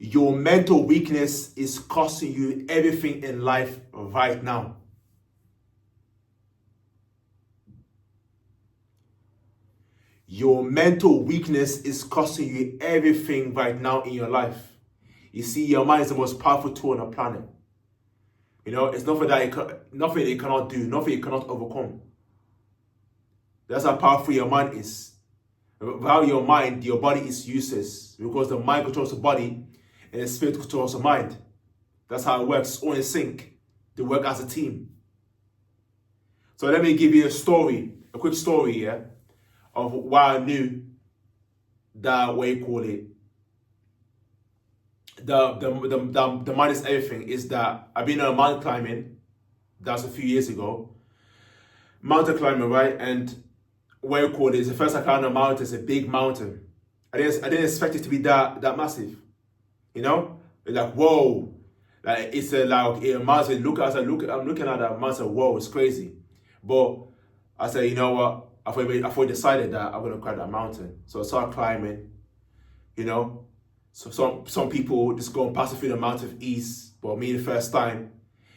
Your mental weakness is costing you everything in life right now. Your mental weakness is costing you everything right now in your life. You see, your mind is the most powerful tool on the planet. It's nothing that it cannot do, nothing it cannot overcome. That's how powerful your mind is. Without your mind, your body is useless, because the mind controls the body and the spirit controls the mind. That's how it works. It's all in sync. They work as a team. So let me give you a quick story, of why I knew that, what you call it, the mind is everything. Is that I've been on mountain climbing. That's a few years ago. Mountain climbing, right? And what you call it is the first time I climbed a mountain. It's a big mountain. I didn't expect it to be that massive. Like, whoa, like it's a mountain. I'm looking at that mountain. Whoa, it's crazy. But I said, you know what? I decided that I'm gonna climb that mountain. So I started climbing. So some people just go and pass through the mountain of ease, but me the first time.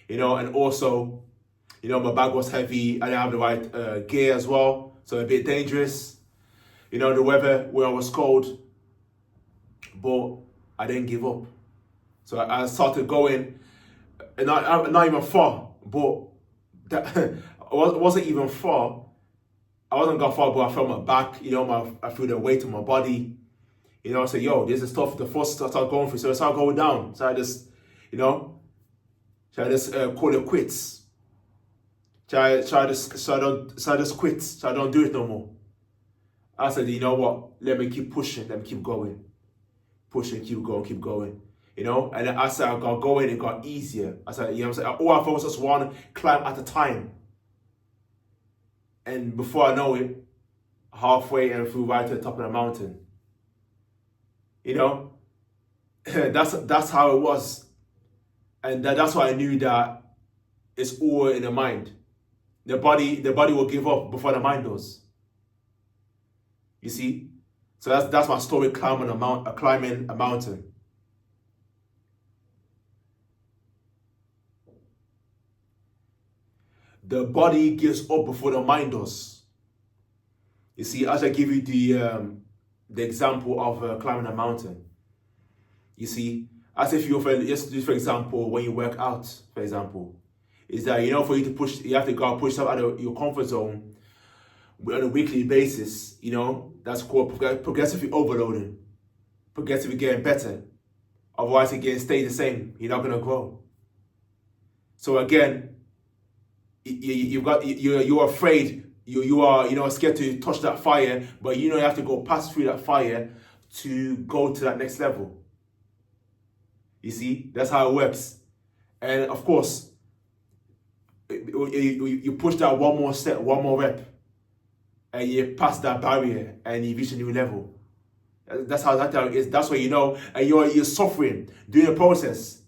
And also, my bag was heavy. I didn't have the right gear as well, so a bit dangerous. The weather where I was cold, but I didn't give up. So I started going, and not even far, but it wasn't even far. I wasn't going far, but I felt my back, I feel the weight of my body. I said, yo, this is tough. The force I started going through, so I started going down. So I just, call it quits. So I just quit. So I don't do it no more. I said, you know what? Let me keep pushing. Let me keep going. Pushing, keep going. And then I said, I got going, it got easier. I said, all I focused was one climb at a time. And before I know it, halfway and through right to the top of the mountain. That's how it was. And that's why I knew that it's all in the mind. The body will give up before the mind does. You see? So that's my story, climbing a mountain. The body gives up before the mind does. You see, as I give you the example of climbing a mountain, you see, as if for example, when you work out, for example, is that, for you to push, you have to go push up out of your comfort zone on a weekly basis. That's called progressively overloading, progressively getting better. Otherwise, again, stay the same. You're not going to grow. So again, you're afraid. You are scared to touch that fire, but you have to go pass through that fire to go to that next level. You see, that's how it works. And of course, you push that one more step, one more rep, and you pass that barrier and you reach a new level. That's how that is. That's what and you're suffering during the process.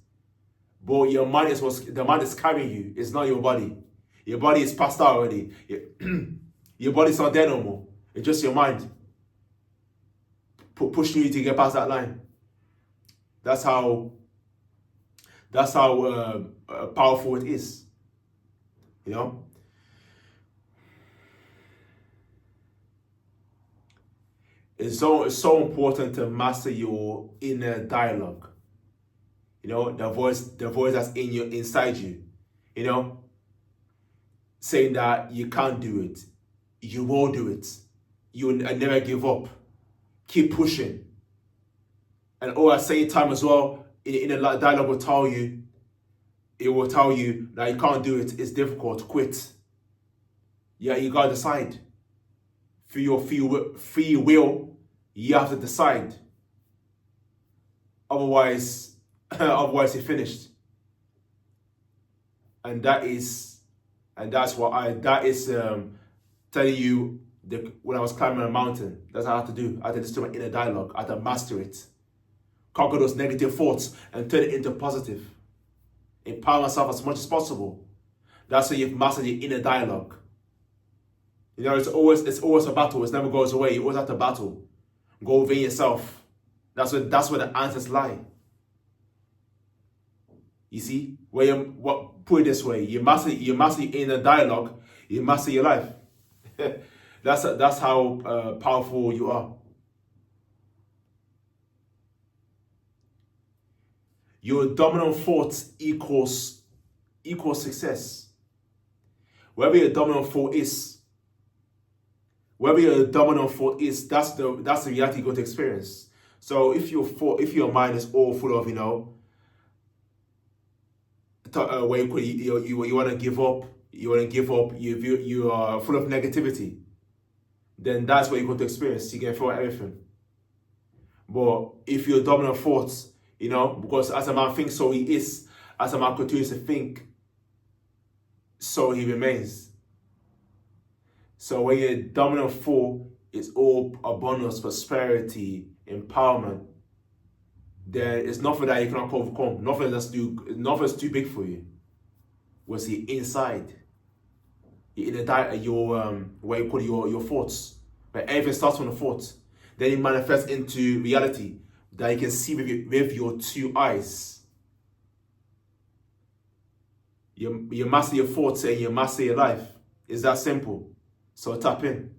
But the mind is carrying you. It's not your body. Your body is passed out already. Your body's not there no more. It's just your mind pushing you to get past that line. That's how powerful it is. It's so important to master your inner dialogue. The voice that's inside you. Saying that you can't do it, you will do it, you will never give up, keep pushing. And all at the same time as well, in a dialogue will tell you that you can't do it, it's difficult, quit. Yeah, you gotta decide. Through your free will, you have to decide. Otherwise you're finished. And that's telling you when I was climbing a mountain, that's what I had to do. I had to listen to my inner dialogue. I had to master it. Conquer those negative thoughts and turn it into positive. Empower myself as much as possible. That's how you've mastered your inner dialogue. It's always a battle. It never goes away. You always have to battle. Go within yourself. That's where the answers lie. You see, put it this way: you master in a dialogue, you master your life. That's how powerful you are. Your dominant thought equals success. Wherever your dominant thought is, that's the reality you're going to experience. So if your mind is all full of, where you want to give up, you are full of negativity, then that's what you're going to experience. You can feel everything. But if your dominant thoughts, because as a man thinks, so he is. As a man continues to think, so he remains. So when your dominant thought is all abundance, prosperity, empowerment, then it's nothing that you cannot overcome. Nothing's too big for you. Was he inside? In what you call your thoughts. But everything starts from the thoughts. Then it manifests into reality that you can see with your two eyes. You master your thoughts and you master your life. It's that simple. So tap in.